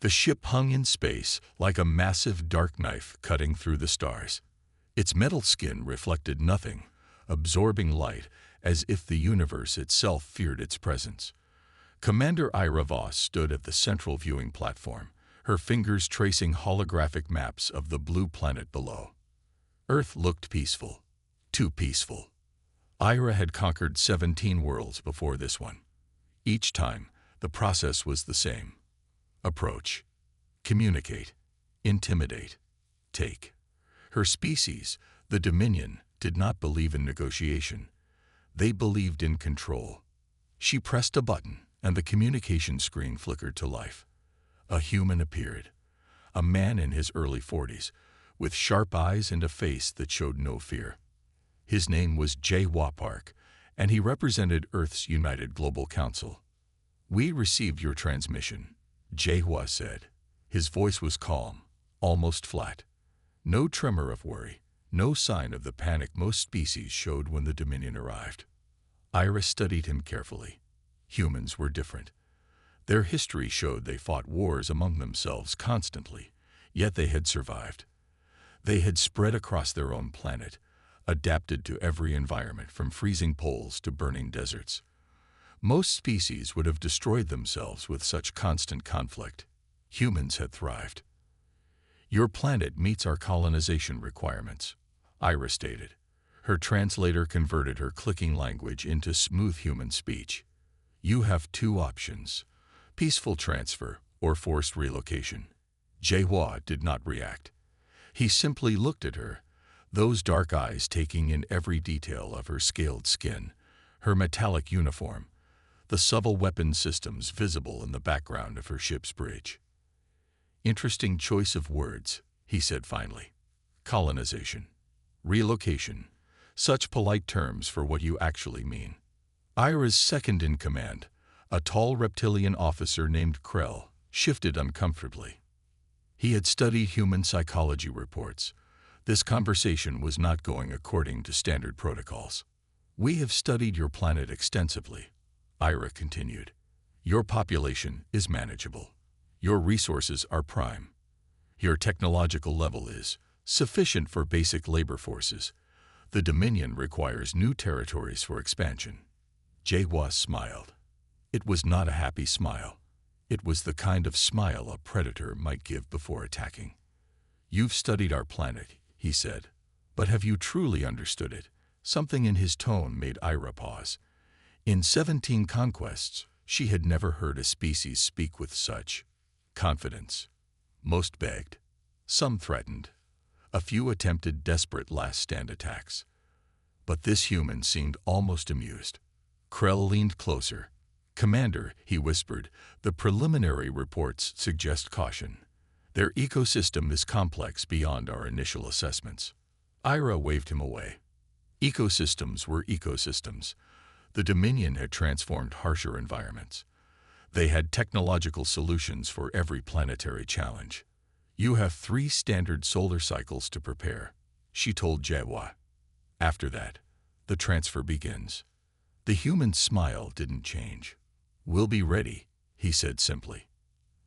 The ship hung in space like a massive dark knife cutting through the stars. Its metal skin reflected nothing, absorbing light as if the universe itself feared its presence. Commander Ira Voss stood at the central viewing platform, her fingers tracing holographic maps of the blue planet below. Earth looked peaceful. Too peaceful. Ira had conquered 17 worlds before this one. Each time, the process was the same. Approach. Communicate. Intimidate. Take. Her species, the Dominion, did not believe in negotiation. They believed in control. She pressed a button, and the communication screen flickered to life. A human appeared. A man in his early 40s, with sharp eyes and a face that showed no fear. His name was HFY Park, and he represented Earth's United Global Council. "We received your transmission," HFY said. His voice was calm, almost flat. No tremor of worry, no sign of the panic most species showed when the Dominion arrived. Ira studied him carefully. Humans were different. Their history showed they fought wars among themselves constantly, yet they had survived. They had spread across their own planet, adapted to every environment from freezing poles to burning deserts. Most species would have destroyed themselves with such constant conflict. Humans had thrived. "Your planet meets our colonization requirements," Ira stated. Her translator converted her clicking language into smooth human speech. "You have two options: peaceful transfer or forced relocation." HFY did not react. He simply looked at her, those dark eyes taking in every detail of her scaled skin, her metallic uniform, the subtle weapon systems visible in the background of her ship's bridge. "Interesting choice of words," he said finally. "Colonization. Relocation. Such polite terms for what you actually mean." Ira's second in command, a tall reptilian officer named Krell, shifted uncomfortably. He had studied human psychology reports. This conversation was not going according to standard protocols. "We have studied your planet extensively," Ira continued. "Your population is manageable. Your resources are prime. Your technological level is sufficient for basic labor forces. The Dominion requires new territories for expansion." HFY smiled. It was not a happy smile. It was the kind of smile a predator might give before attacking. "You've studied our planet," he said, "but have you truly understood it?" Something in his tone made Ira pause. In 17 conquests, she had never heard a species speak with such confidence. Most begged. Some threatened. A few attempted desperate last-stand attacks. But this human seemed almost amused. Krell leaned closer. "Commander," he whispered, "the preliminary reports suggest caution. Their ecosystem is complex beyond our initial assessments." Ira waved him away. Ecosystems were ecosystems. The Dominion had transformed harsher environments. They had technological solutions for every planetary challenge. "You have 3 standard solar cycles to prepare," she told HFY. "After that, the transfer begins." The human's smile didn't change. "We'll be ready," he said simply.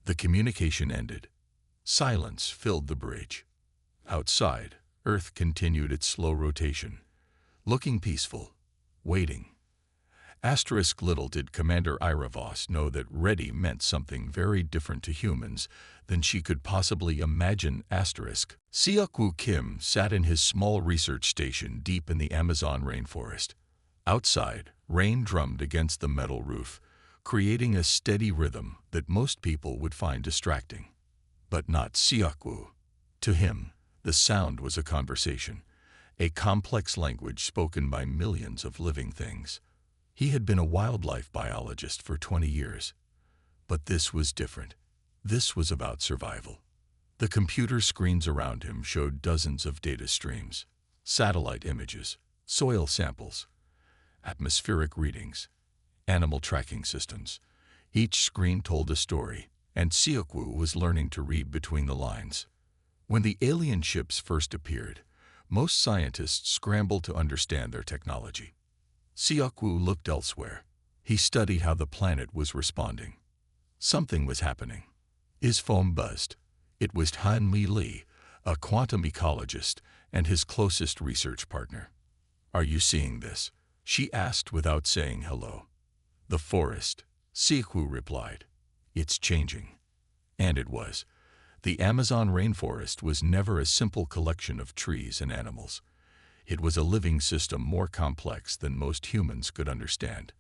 The communication ended. Silence filled the bridge. Outside, Earth continued its slow rotation, looking peaceful, waiting. Little did Commander Ira Voss know that ready meant something very different to humans than she could possibly imagine. Seok-woo Kim sat in his small research station deep in the Amazon rainforest. Outside, rain drummed against the metal roof, creating a steady rhythm that most people would find distracting. But not Seok-woo. To him, the sound was a conversation, a complex language spoken by millions of living things. He had been a wildlife biologist for 20 years. But this was different. This was about survival. The computer screens around him showed dozens of data streams, satellite images, soil samples, atmospheric readings, animal tracking systems. Each screen told a story, and Seok-woo was learning to read between the lines. When the alien ships first appeared, most scientists scrambled to understand their technology. Seok-woo looked elsewhere. He studied how the planet was responding. Something was happening. His phone buzzed. It was Han-Mi Lee, a quantum ecologist and his closest research partner. "Are you seeing this?" she asked without saying hello. "The forest," Sihu replied. "It's changing." And it was. The Amazon rainforest was never a simple collection of trees and animals. It was a living system more complex than most humans could understand.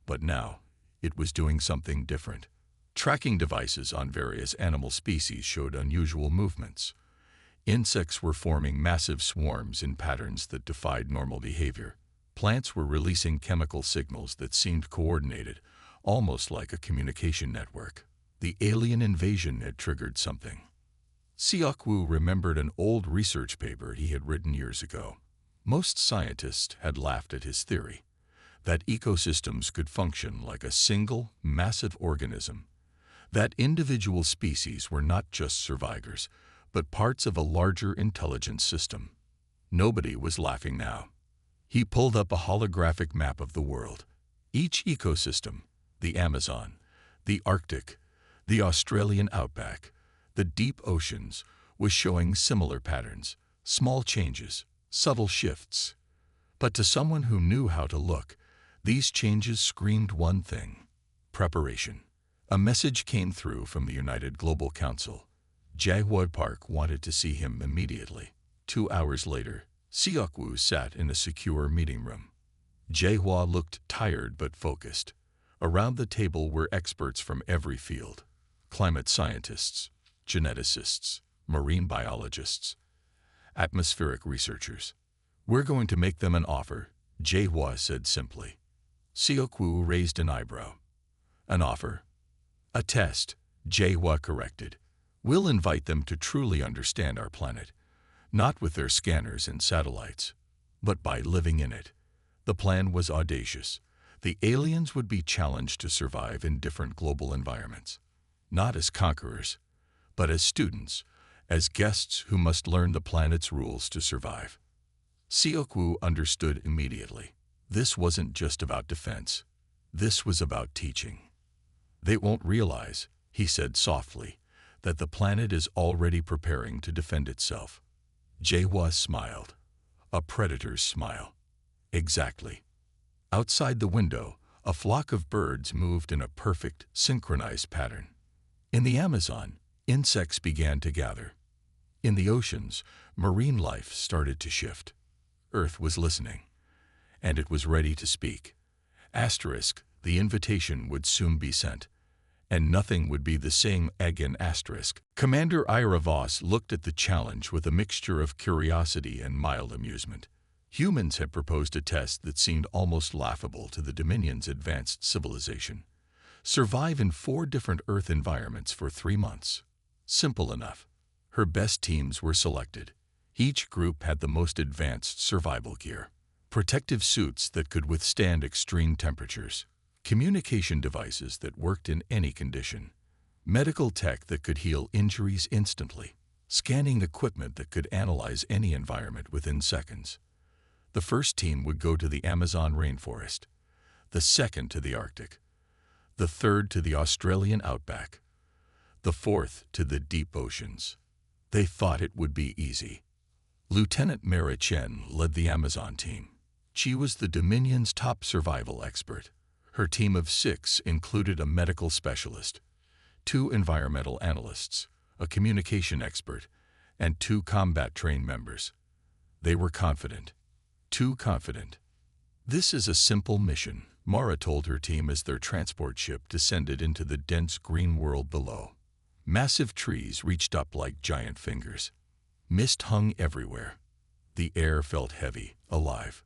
But now, it was doing something different. Tracking devices on various animal species showed unusual movements. Insects were forming massive swarms in patterns that defied normal behavior. Plants were releasing chemical signals that seemed coordinated, almost like a communication network. The alien invasion had triggered something. Siokwu remembered an old research paper he had written years ago. Most scientists had laughed at his theory that ecosystems could function like a single, massive organism, that individual species were not just survivors, but parts of a larger intelligence system. Nobody was laughing now. He pulled up a holographic map of the world. Each ecosystem, the Amazon, the Arctic, the Australian outback, the deep oceans, was showing similar patterns, small changes, subtle shifts. But to someone who knew how to look, these changes screamed one thing: preparation. A message came through from the United Global Council. Jae Park wanted to see him immediately. 2 hours later, Siokwu sat in a secure meeting room. Jae looked tired but focused. Around the table were experts from every field: climate scientists, geneticists, marine biologists, atmospheric researchers. "We're going to make them an offer," Jae said simply. Siokwu raised an eyebrow. "An offer?" "A test," Jae corrected. "We'll invite them to truly understand our planet, not with their scanners and satellites, but by living in it." The plan was audacious. The aliens would be challenged to survive in different global environments, not as conquerors, but as students, as guests who must learn the planet's rules to survive. Siokwu understood immediately. This wasn't just about defense. This was about teaching. "They won't realize," he said softly, "that the planet is already preparing to defend itself." Jae smiled. A predator's smile. Exactly. Outside the window, a flock of birds moved in a perfect, synchronized pattern. In the Amazon, insects began to gather. In the oceans, marine life started to shift. Earth was listening, and it was ready to speak. Asterisk, the invitation would soon be sent, and nothing would be the same again. Asterisk. Commander Ira Voss looked at the challenge with a mixture of curiosity and mild amusement. Humans had proposed a test that seemed almost laughable to the Dominion's advanced civilization. Survive in 4 different Earth environments for 3 months. Simple enough. Her best teams were selected. Each group had the most advanced survival gear: protective suits that could withstand extreme temperatures, communication devices that worked in any condition, medical tech that could heal injuries instantly, scanning equipment that could analyze any environment within seconds. The first team would go to the Amazon rainforest, the second to the Arctic, the third to the Australian outback, the fourth to the deep oceans. They thought it would be easy. Lieutenant Mara Chen led the Amazon team. She was the Dominion's top survival expert. Her team of 6 included a medical specialist, 2 environmental analysts, a communication expert, and 2 combat-trained members. They were confident. Too confident. "This is a simple mission," Mara told her team as their transport ship descended into the dense green world below. Massive trees reached up like giant fingers. Mist hung everywhere. The air felt heavy, alive.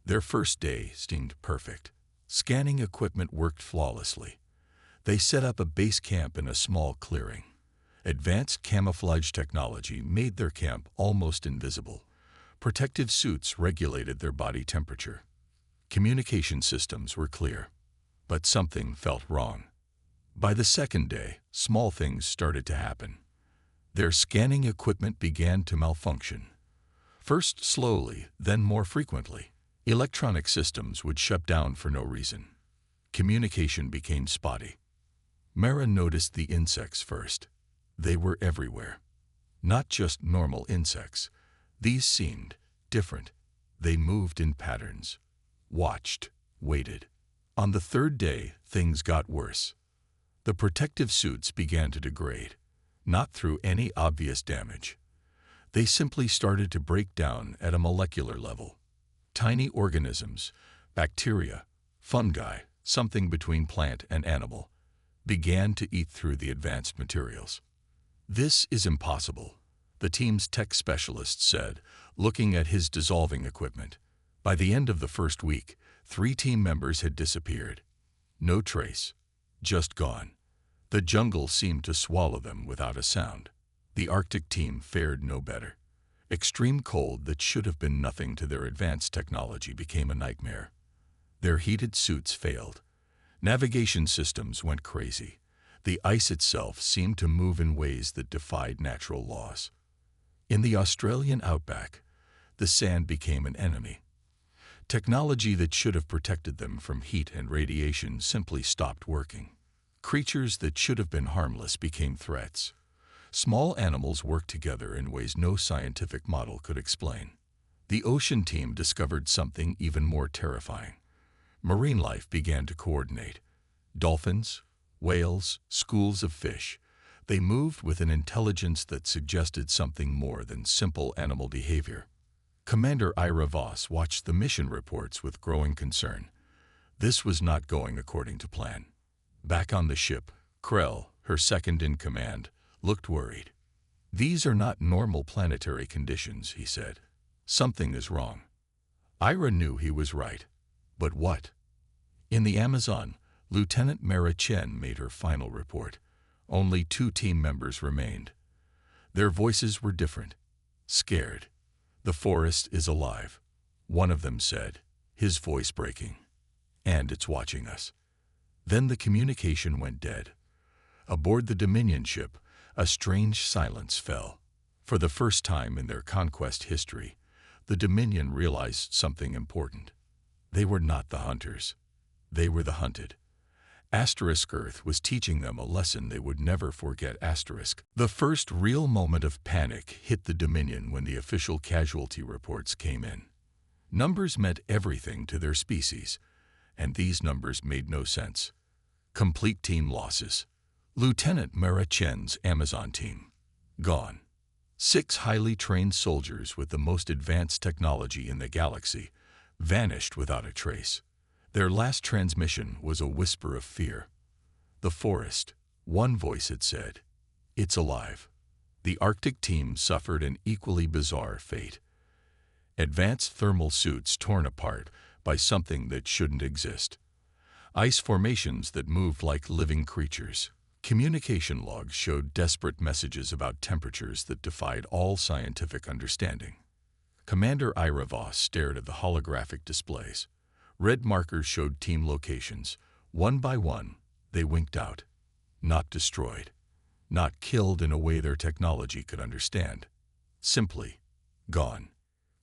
Their first day seemed perfect. Scanning equipment worked flawlessly. They set up a base camp in a small clearing. Advanced camouflage technology made their camp almost invisible. Protective suits regulated their body temperature. Communication systems were clear. But something felt wrong. By the second day, small things started to happen. Their scanning equipment began to malfunction. First slowly, then more frequently. Electronic systems would shut down for no reason. Communication became spotty. Mara noticed the insects first. They were everywhere. Not just normal insects. These seemed different. They moved in patterns. Watched. Waited. On the third day, things got worse. The protective suits began to degrade. Not through any obvious damage. They simply started to break down at a molecular level. Tiny organisms, bacteria, fungi, something between plant and animal, began to eat through the advanced materials. "This is impossible," the team's tech specialist said, looking at his dissolving equipment. By the end of the first week, 3 team members had disappeared. No trace. Just gone. The jungle seemed to swallow them without a sound. The Arctic team fared no better. Extreme cold that should have been nothing to their advanced technology became a nightmare. Their heated suits failed. Navigation systems went crazy. The ice itself seemed to move in ways that defied natural laws. In the Australian outback, the sand became an enemy. Technology that should have protected them from heat and radiation simply stopped working. Creatures that should have been harmless became threats. Small animals worked together in ways no scientific model could explain. The ocean team discovered something even more terrifying. Marine life began to coordinate. Dolphins, whales, schools of fish. They moved with an intelligence that suggested something more than simple animal behavior. Commander Ira Voss watched the mission reports with growing concern. This was not going according to plan. Back on the ship, Krell, her second in command, looked worried. "These are not normal planetary conditions," he said. "Something is wrong." Ira knew he was right. But what? In the Amazon, Lieutenant Mara Chen made her final report. Only 2 team members remained. Their voices were different. Scared. "The forest is alive," one of them said, his voice breaking. "And it's watching us." Then the communication went dead. Aboard the Dominion ship, a strange silence fell. For the first time in their conquest history, the Dominion realized something important. They were not the hunters. They were the hunted. Asterisk Earth was teaching them a lesson they would never forget. Asterisk. The first real moment of panic hit the Dominion when the official casualty reports came in. Numbers meant everything to their species, and these numbers made no sense. Complete team losses. Lieutenant Mara Chen's Amazon team. Gone. 6 highly trained soldiers with the most advanced technology in the galaxy vanished without a trace. Their last transmission was a whisper of fear. "The forest," one voice had said. "It's alive." The Arctic team suffered an equally bizarre fate. Advanced thermal suits torn apart by something that shouldn't exist. Ice formations that moved like living creatures. Communication logs showed desperate messages about temperatures that defied all scientific understanding. Commander Ira Voss stared at the holographic displays. Red markers showed team locations. One by one, they winked out. Not destroyed. Not killed in a way their technology could understand. Simply gone.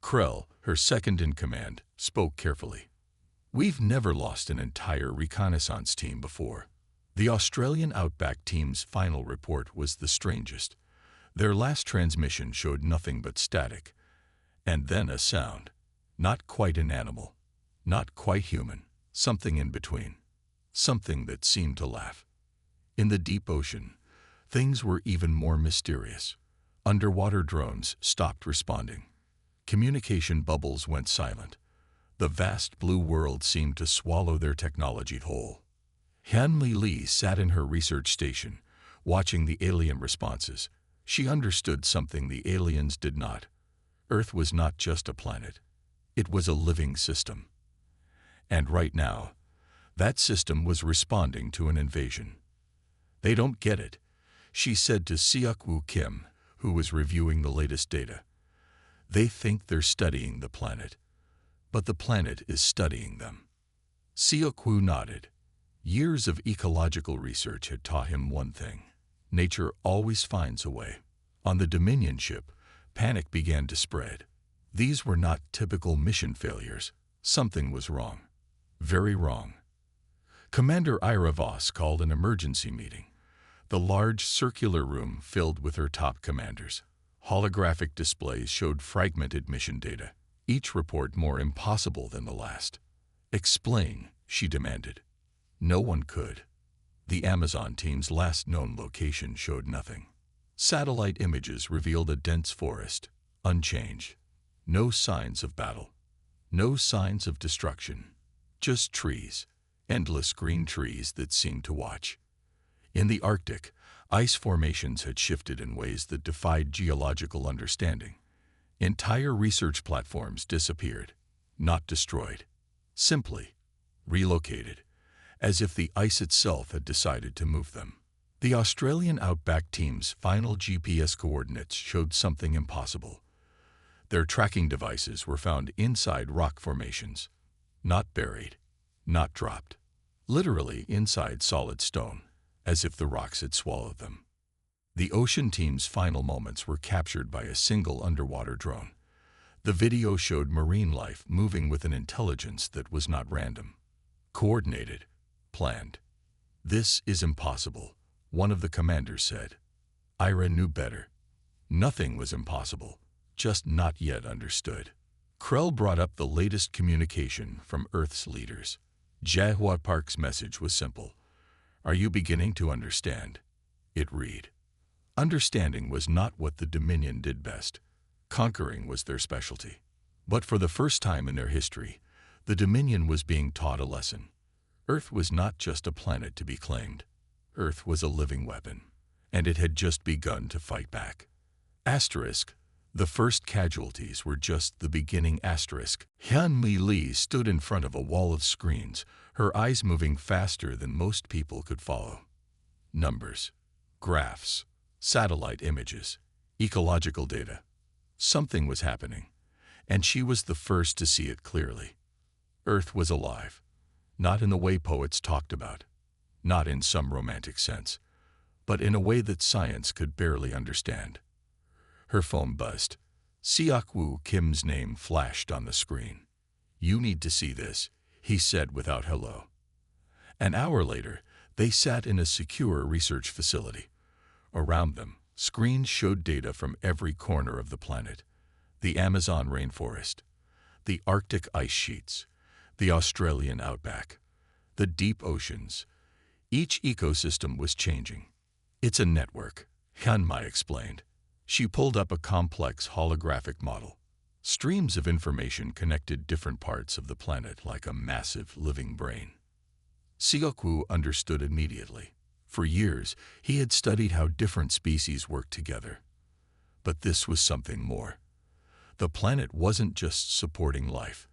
Krell, her second in command, spoke carefully. "We've never lost an entire reconnaissance team before." The Australian Outback team's final report was the strangest. Their last transmission showed nothing but static. And then a sound. Not quite an animal. Not quite human. Something in between. Something that seemed to laugh. In the deep ocean, things were even more mysterious. Underwater drones stopped responding. Communication bubbles went silent. The vast blue world seemed to swallow their technology whole. Hanli Li sat in her research station, watching the alien responses. She understood something the aliens did not. Earth was not just a planet. It was a living system. And right now, that system was responding to an invasion. "They don't get it," she said to Seok-woo Kim, who was reviewing the latest data. "They think they're studying the planet, but the planet is studying them." Seok-woo nodded. Years of ecological research had taught him one thing. Nature always finds a way. On the Dominion ship, panic began to spread. These were not typical mission failures. Something was wrong. Very wrong. Commander Ira Voss called an emergency meeting. The large circular room filled with her top commanders. Holographic displays showed fragmented mission data, each report more impossible than the last. "Explain," she demanded. No one could. The Amazon team's last known location showed nothing. Satellite images revealed a dense forest, unchanged. No signs of battle. No signs of destruction. Just trees, endless green trees that seemed to watch. In the Arctic, ice formations had shifted in ways that defied geological understanding. Entire research platforms disappeared, not destroyed, simply relocated, as if the ice itself had decided to move them. The Australian Outback team's final GPS coordinates showed something impossible. Their tracking devices were found inside rock formations, not buried, not dropped, literally inside solid stone, as if the rocks had swallowed them. The ocean team's final moments were captured by a single underwater drone. The video showed marine life moving with an intelligence that was not random. Coordinated, planned. "This is impossible," one of the commanders said. Ira knew better. Nothing was impossible, just not yet understood. Krell brought up the latest communication from Earth's leaders. HFY Park's message was simple. "Are you beginning to understand?" It read. Understanding was not what the Dominion did best. Conquering was their specialty. But for the first time in their history, the Dominion was being taught a lesson. Earth was not just a planet to be claimed. Earth was a living weapon, and it had just begun to fight back. Asterisk. The first casualties were just the beginning. Asterisk. Hyun-Mi Lee stood in front of a wall of screens, her eyes moving faster than most people could follow. Numbers, graphs, satellite images, ecological data. Something was happening, and she was the first to see it clearly. Earth was alive, not in the way poets talked about, not in some romantic sense, but in a way that science could barely understand. Her phone buzzed. Seok-woo Kim's name flashed on the screen. "You need to see this," he said without hello. An hour later, they sat in a secure research facility. Around them, screens showed data from every corner of the planet. The Amazon rainforest, the Arctic ice sheets, the Australian outback, the deep oceans. Each ecosystem was changing. "It's a network," Hyun-Mi explained. She pulled up a complex holographic model. Streams of information connected different parts of the planet like a massive living brain. Seok-woo understood immediately. For years, he had studied how different species worked together. But this was something more. The planet wasn't just supporting life.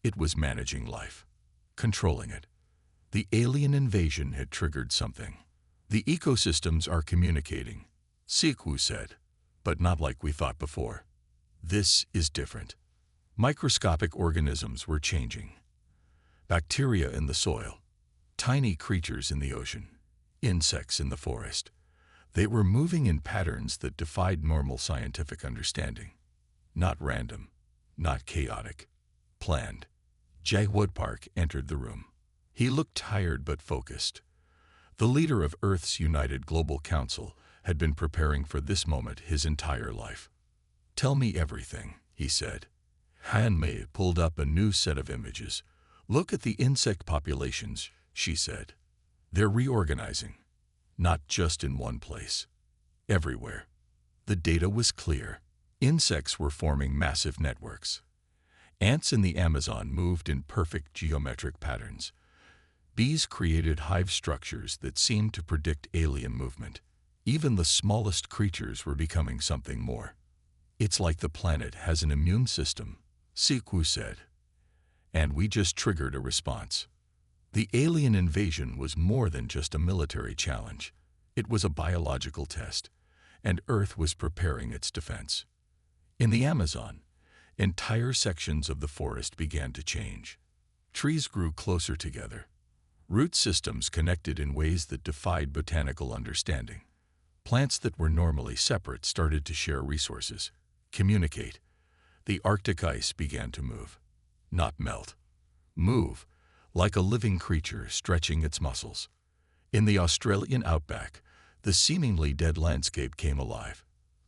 It was managing life, controlling it. The alien invasion had triggered something. "The ecosystems are communicating," Seok-woo said, "but not like we thought before. This is different." Microscopic organisms were changing. Bacteria in the soil, tiny creatures in the ocean, insects in the forest. They were moving in patterns that defied normal scientific understanding. Not random, not chaotic, planned. HFY Park entered the room. He looked tired but focused. The leader of Earth's United Global Council had been preparing for this moment his entire life. "Tell me everything," he said. Hyun-Mi pulled up a new set of images. "Look at the insect populations," she said. "They're reorganizing, not just in one place, everywhere." The data was clear. Insects were forming massive networks. Ants in the Amazon moved in perfect geometric patterns. Bees created hive structures that seemed to predict alien movement. Even the smallest creatures were becoming something more. "It's like the planet has an immune system," Seok-woo said. "And we just triggered a response." The alien invasion was more than just a military challenge. It was a biological test, and Earth was preparing its defense. In the Amazon, entire sections of the forest began to change. Trees grew closer together. Root systems connected in ways that defied botanical understanding. Plants that were normally separate started to share resources, communicate. The Arctic ice began to move, not melt. Move, like a living creature stretching its muscles. In the Australian outback, The seemingly dead landscape came alive.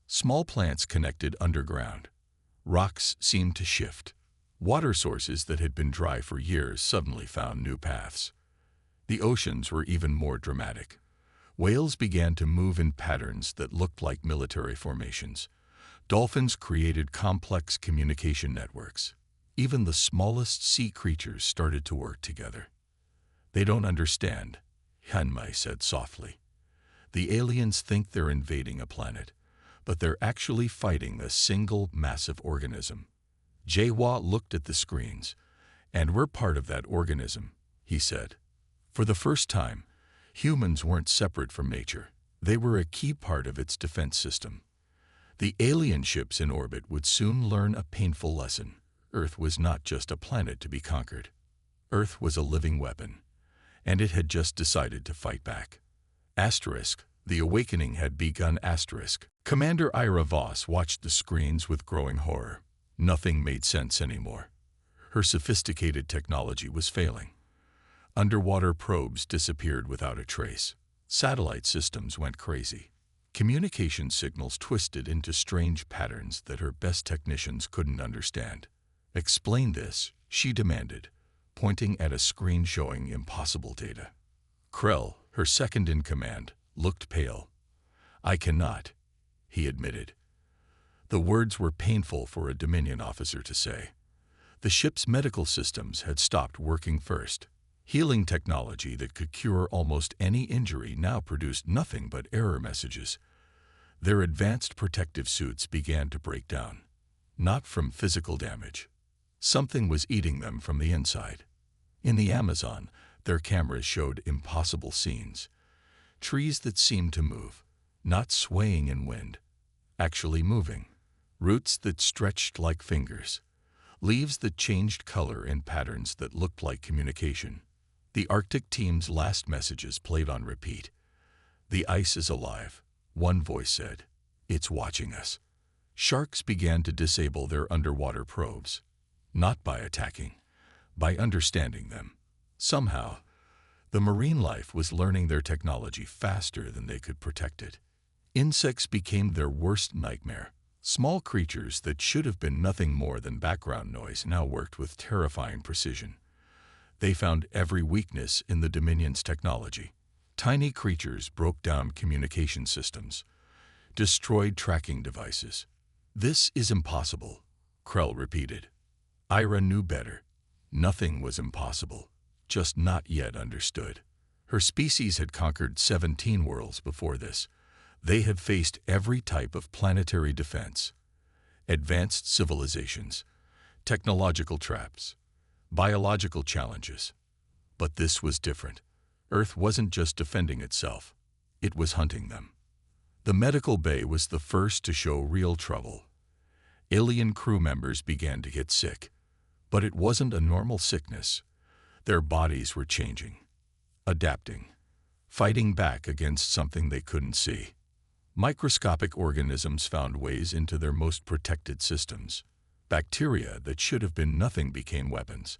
Small plants connected underground. Rocks seemed to shift. Water sources that had been dry for years suddenly found new paths. The oceans were even more dramatic. Whales began to move in patterns that looked like military formations. Dolphins created complex communication networks. Even the smallest sea creatures started to work together. "They don't understand," Hanmei said softly. "The aliens think they're invading a planet, but they're actually fighting a single massive organism." Jaehua looked at the screens. "And we're part of that organism," he said. For the first time, humans weren't separate from nature. They were a key part of its defense system. The alien ships in orbit would soon learn a painful lesson. Earth was not just a planet to be conquered. Earth was a living weapon, and it had just decided to fight back. Asterisk, the awakening had begun. Asterisk. Commander Ira Voss watched the screens with growing horror. Nothing made sense anymore. Her sophisticated technology was failing. Underwater probes disappeared without a trace. Satellite systems went crazy. Communication signals twisted into strange patterns that her best technicians couldn't understand. "Explain this," she demanded, pointing at a screen showing impossible data. Krell, her second in command, looked pale. "I cannot," he admitted. The words were painful for a Dominion officer to say. The ship's medical systems had stopped working first. Healing technology that could cure almost any injury now produced nothing but error messages. Their advanced protective suits began to break down. Not from physical damage. Something was eating them from the inside. In the Amazon, their cameras showed impossible scenes. Trees that seemed to move, not swaying in wind, actually moving. Roots that stretched like fingers. Leaves that changed color in patterns that looked like communication. The Arctic team's last messages played on repeat. "The ice is alive," one voice said. "It's watching us." Sharks began to disable their underwater probes. Not by attacking, by understanding them. Somehow, the marine life was learning their technology faster than they could protect it. Insects became their worst nightmare. Small creatures that should have been nothing more than background noise now worked with terrifying precision. They found every weakness in the Dominion's technology. Tiny creatures broke down communication systems, destroyed tracking devices. "This is impossible," Krell repeated. Ira knew better. Nothing was impossible, just not yet understood. Her species had conquered 17 worlds before this. They had faced every type of planetary defense. Advanced civilizations, technological traps, biological challenges. But this was different. Earth wasn't just defending itself, it was hunting them. The medical bay was the first to show real trouble. Alien crew members began to get sick. But it wasn't a normal sickness. Their bodies were changing, adapting, fighting back against something they couldn't see. Microscopic organisms found ways into their most protected systems. Bacteria that should have been nothing became weapons.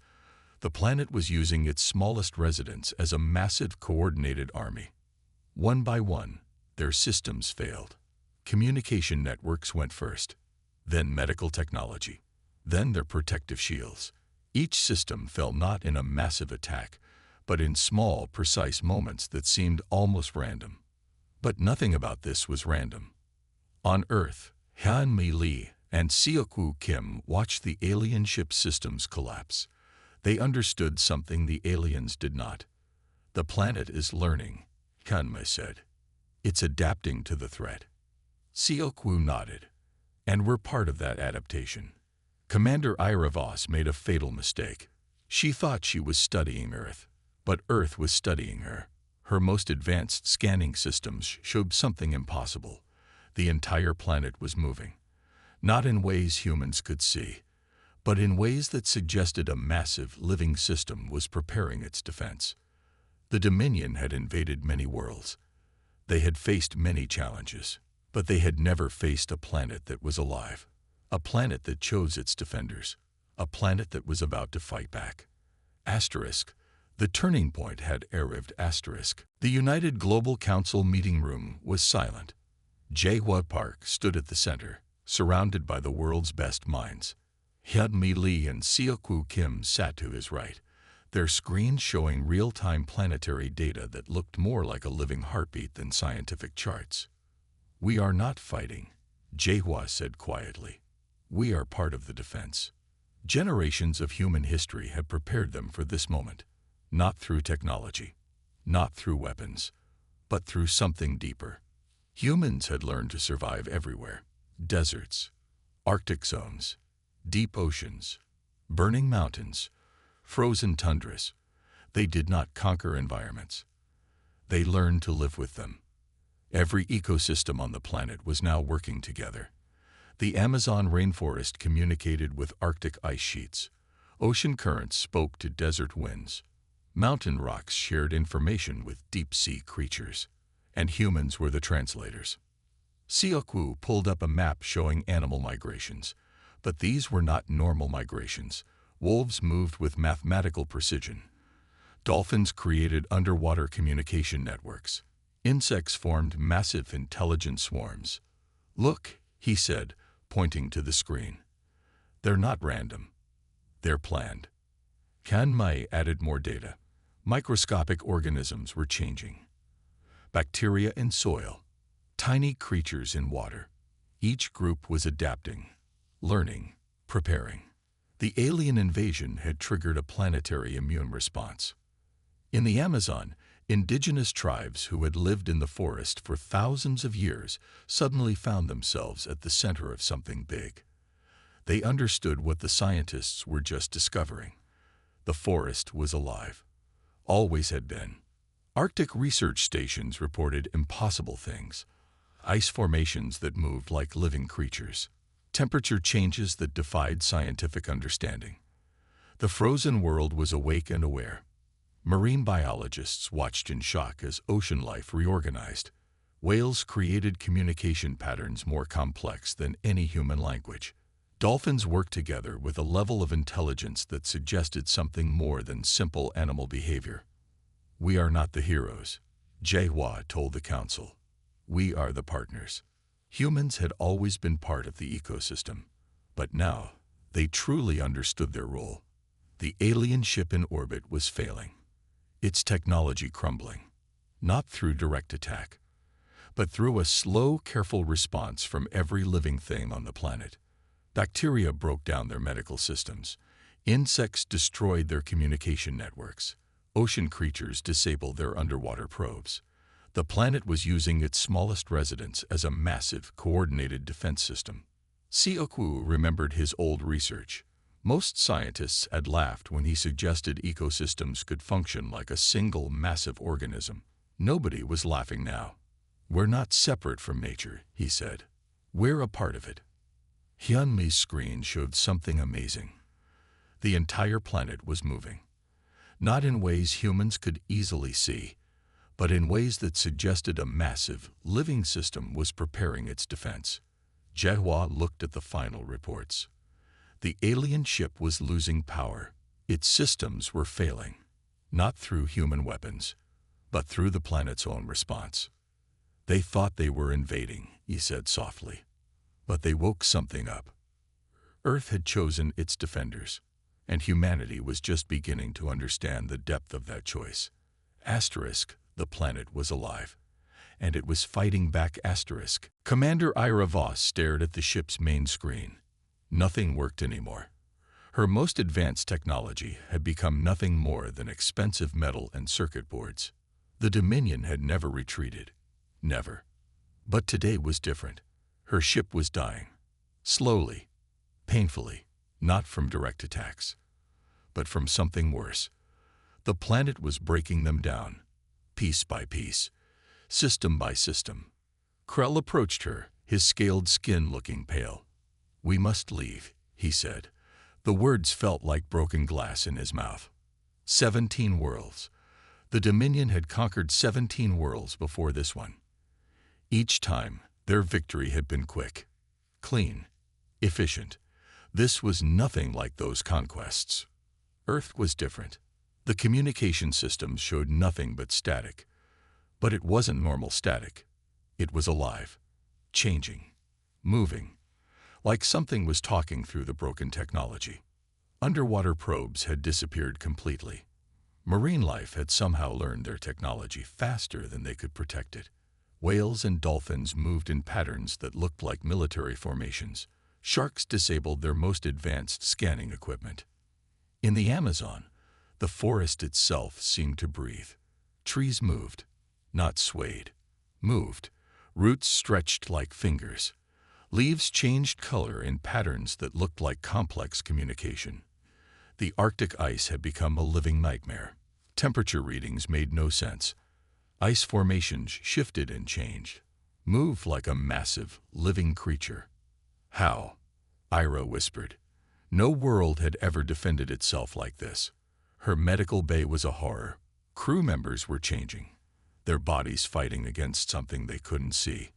The planet was using its smallest residents as a massive coordinated army. One by one, their systems failed. Communication networks went first, then medical technology, then their protective shields. Each system fell not in a massive attack, but in small, precise moments that seemed almost random. But nothing about this was random. On Earth, Han-Mi Lee and Seok-Woo Kim watched the alien ship systems collapse. They understood something the aliens did not. "The planet is learning," Han-Mi said. "It's adapting to the threat." Seok-Woo nodded. "And we're part of that adaptation." Commander Ira Voss made a fatal mistake. She thought she was studying Earth, but Earth was studying her. Her most advanced scanning systems showed something impossible. The entire planet was moving. Not in ways humans could see, but in ways that suggested a massive, living system was preparing its defense. The Dominion had invaded many worlds. They had faced many challenges, but they had never faced a planet that was alive. A planet that chose its defenders. A planet that was about to fight back. Asterisk, The turning point had arrived. The United Global Council meeting room was silent. HFY Park stood at the center, surrounded by the world's best minds. Hyun-Mi Lee and Seok-Woo Kim sat to his right, their screens showing real-time planetary data that looked more like a living heartbeat than scientific charts. "We are not fighting," HFY said quietly. "We are part of the defense." Generations of human history had prepared them for this moment, not through technology, not through weapons, but through something deeper. Humans had learned to survive everywhere: deserts, Arctic zones, deep oceans, burning mountains, frozen tundras. They did not conquer environments. They learned to live with them. Every ecosystem on the planet was now working together. The Amazon rainforest communicated with Arctic ice sheets. Ocean currents spoke to desert winds. Mountain rocks shared information with deep-sea creatures. And humans were the translators. Seok-Woo pulled up a map showing animal migrations, but these were not normal migrations. Wolves moved with mathematical precision. Dolphins created underwater communication networks. Insects formed massive intelligent swarms. "Look," he said, pointing to the screen. "They're not random. They're planned." Hyun-Mi added more data. Microscopic organisms were changing. Bacteria in soil, tiny creatures in water. Each group was adapting, learning, preparing. The alien invasion had triggered a planetary immune response. In the Amazon, indigenous tribes who had lived in the forest for thousands of years suddenly found themselves at the center of something big. They understood what the scientists were just discovering. The forest was alive. Always had been. Arctic research stations reported impossible things: ice formations that moved like living creatures, temperature changes that defied scientific understanding. The frozen world was awake and aware. Marine biologists watched in shock as ocean life reorganized. Whales created communication patterns more complex than any human language. Dolphins worked together with a level of intelligence that suggested something more than simple animal behavior. "We are not the heroes," HFY told the council. "We are the partners." Humans had always been part of the ecosystem, but now they truly understood their role. The alien ship in orbit was failing, its technology crumbling, not through direct attack, but through a slow, careful response from every living thing on the planet. Bacteria broke down their medical systems. Insects destroyed their communication networks. Ocean creatures disabled their underwater probes. The planet was using its smallest residents as a massive, coordinated defense system. Seok-Woo remembered his old research. Most scientists had laughed when he suggested ecosystems could function like a single, massive organism. Nobody was laughing now. "We're not separate from nature," he said. "We're a part of it." Hyun-Mi's screen showed something amazing. The entire planet was moving. Not in ways humans could easily see, but in ways that suggested a massive, living system was preparing its defense. HFY looked at the final reports. The alien ship was losing power. Its systems were failing, not through human weapons, but through the planet's own response. "They thought they were invading," he said softly, "but they woke something up." Earth had chosen its defenders, and humanity was just beginning to understand the depth of that choice. The planet was alive, and it was fighting back. Commander Ira Voss stared at the ship's main screen. Nothing worked anymore. Her most advanced technology had become nothing more than expensive metal and circuit boards. The Dominion had never retreated. Never. But today was different. Her ship was dying. Slowly, painfully, not from direct attacks, but from something worse. The planet was breaking them down, piece by piece, system by system. Krell approached her, his scaled skin looking pale. "We must leave," he said. The words felt like broken glass in his mouth. 17 worlds. The Dominion had conquered 17 worlds before this one. Each time, their victory had been quick, clean, efficient. This was nothing like those conquests. Earth was different. The communication systems showed nothing but static. But it wasn't normal static. It was alive, changing, moving, like something was talking through the broken technology. Underwater probes had disappeared completely. Marine life had somehow learned their technology faster than they could protect it. Whales and dolphins moved in patterns that looked like military formations. Sharks disabled their most advanced scanning equipment. In the Amazon, the forest itself seemed to breathe. Trees moved, not swayed. Moved. Roots stretched like fingers. Leaves changed color in patterns that looked like complex communication. The Arctic ice had become a living nightmare. Temperature readings made no sense. Ice formations shifted and changed, moved like a massive, living creature. How? Ira whispered. No world had ever defended itself like this. Her medical bay was a horror. Crew members were changing, their bodies fighting against something they couldn't see.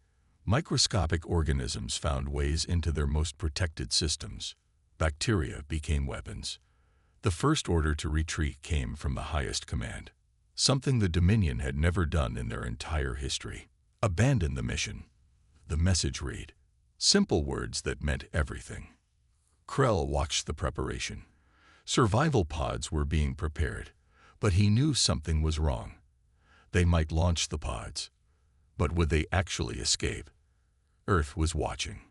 Microscopic organisms found ways into their most protected systems. Bacteria became weapons. The first order to retreat came from the highest command, something the Dominion had never done in their entire history. Abandon the mission. The message read, simple words that meant everything. Krell watched the preparation. Survival pods were being prepared, but he knew something was wrong. They might launch the pods, but would they actually escape? Earth was watching.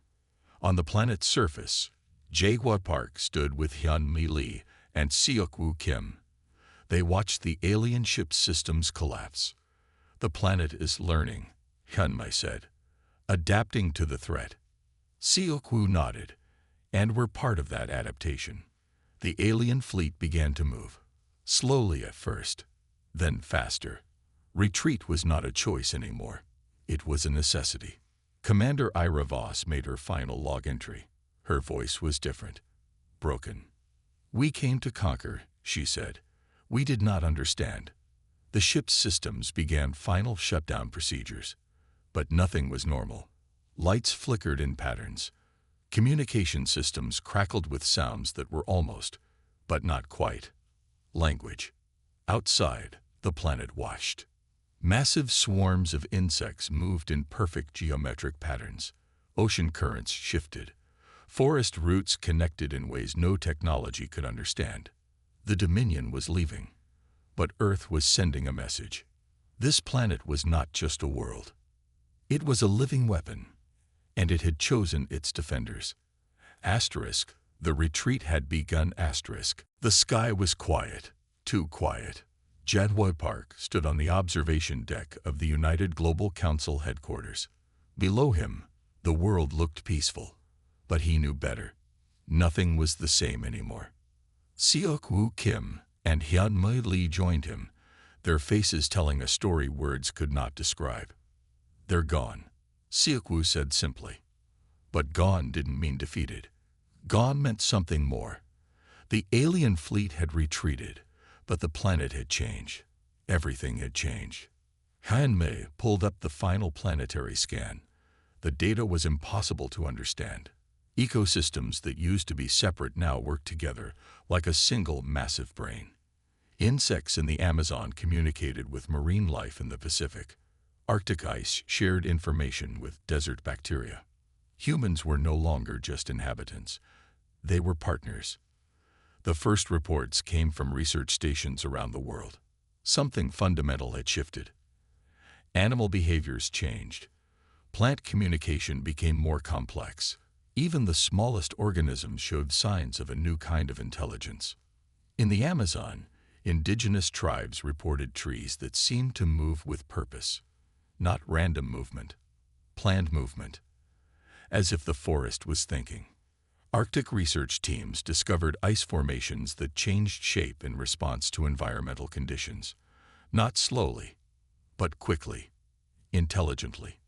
On the planet's surface, Jae-hwa Park stood with Hyun-mi Lee and Seok-woo Kim. They watched the alien ship's systems collapse. The planet is learning, Hyun-mi said, adapting to the threat. Seok-woo nodded, and were part of that adaptation. The alien fleet began to move, slowly at first, then faster. Retreat was not a choice anymore. It was a necessity. Commander Ira Voss made her final log entry. Her voice was different, broken. We came to conquer, she said. We did not understand. The ship's systems began final shutdown procedures. But nothing was normal. Lights flickered in patterns. Communication systems crackled with sounds that were almost, but not quite, language. Outside, the planet watched. Massive swarms of insects moved in perfect geometric patterns. Ocean currents shifted. Forest roots connected in ways no technology could understand. The Dominion was leaving, but Earth was sending a message. This planet was not just a world. It was a living weapon, and it had chosen its defenders. Asterisk, the retreat had begun. Asterisk. The sky was quiet, too quiet. Jae-hwa Park stood on the observation deck of the United Global Council headquarters. Below him, the world looked peaceful, but he knew better. Nothing was the same anymore. Seok-woo Kim and Hyun-mi Lee joined him, their faces telling a story words could not describe. They're gone, Seok-woo said simply. But gone didn't mean defeated. Gone meant something more. The alien fleet had retreated, but the planet had changed. Everything had changed. Hyun-mi pulled up the final planetary scan. The data was impossible to understand. Ecosystems that used to be separate now worked together like a single massive brain. Insects in the Amazon communicated with marine life in the Pacific. Arctic ice shared information with desert bacteria. Humans were no longer just inhabitants. They were partners. The first reports came from research stations around the world. Something fundamental had shifted. Animal behaviors changed. Plant communication became more complex. Even the smallest organisms showed signs of a new kind of intelligence. In the Amazon, indigenous tribes reported trees that seemed to move with purpose, not random movement, planned movement, as if the forest was thinking. Arctic research teams discovered ice formations that changed shape in response to environmental conditions, not slowly, but quickly, intelligently.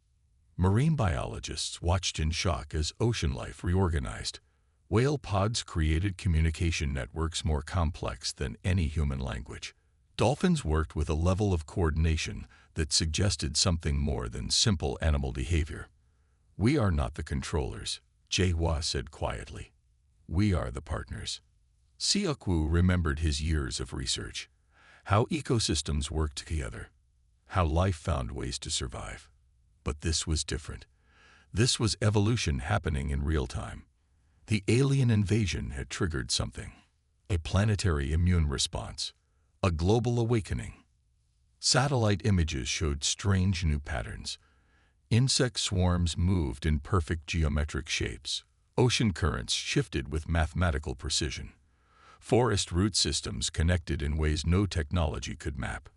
Marine biologists watched in shock as ocean life reorganized. Whale pods created communication networks more complex than any human language. Dolphins worked with a level of coordination that suggested something more than simple animal behavior. We are not the controllers, Jae-hwa said quietly. We are the partners. Seok-woo remembered his years of research. how ecosystems worked together, how life found ways to survive. But this was different. This was evolution happening in real time. The alien invasion had triggered something. A planetary immune response. A global awakening. Satellite images showed strange new patterns. Insect swarms moved in perfect geometric shapes. Ocean currents shifted with mathematical precision. Forest root systems connected in ways no technology could map.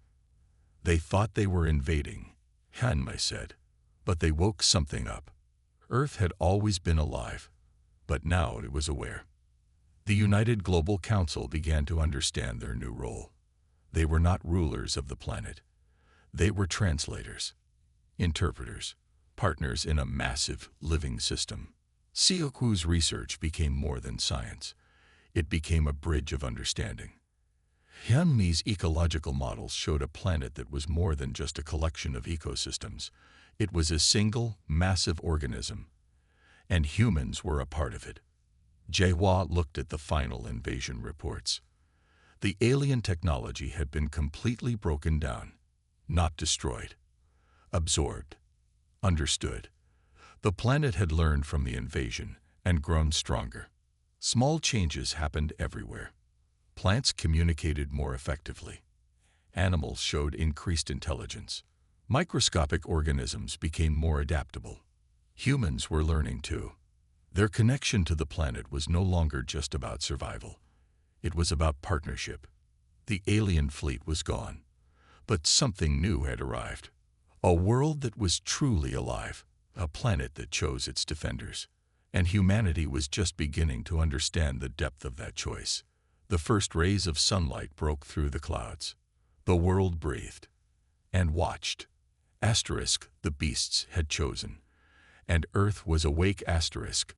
They thought they were invading, Hanmei said, but they woke something up. Earth had always been alive, but now it was aware. The United Global Council began to understand their new role. They were not rulers of the planet. They were translators, interpreters, partners in a massive, living system. Sioku's research became more than science. It became a bridge of understanding. Hyunmi's ecological models showed a planet that was more than just a collection of ecosystems. It was a single, massive organism, and humans were a part of it. Jaehwa looked at the final invasion reports. The alien technology had been completely broken down, not destroyed, absorbed, understood. The planet had learned from the invasion and grown stronger. Small changes happened everywhere. Plants communicated more effectively. Animals showed increased intelligence. Microscopic organisms became more adaptable. Humans were learning too. Their connection to the planet was no longer just about survival. It was about partnership. The alien fleet was gone, but something new had arrived. A world that was truly alive, a planet that chose its defenders. And humanity was just beginning to understand the depth of that choice. The first rays of sunlight broke through the clouds. The world breathed and watched. Asterisk, the beasts had chosen. And Earth was awake. Asterisk,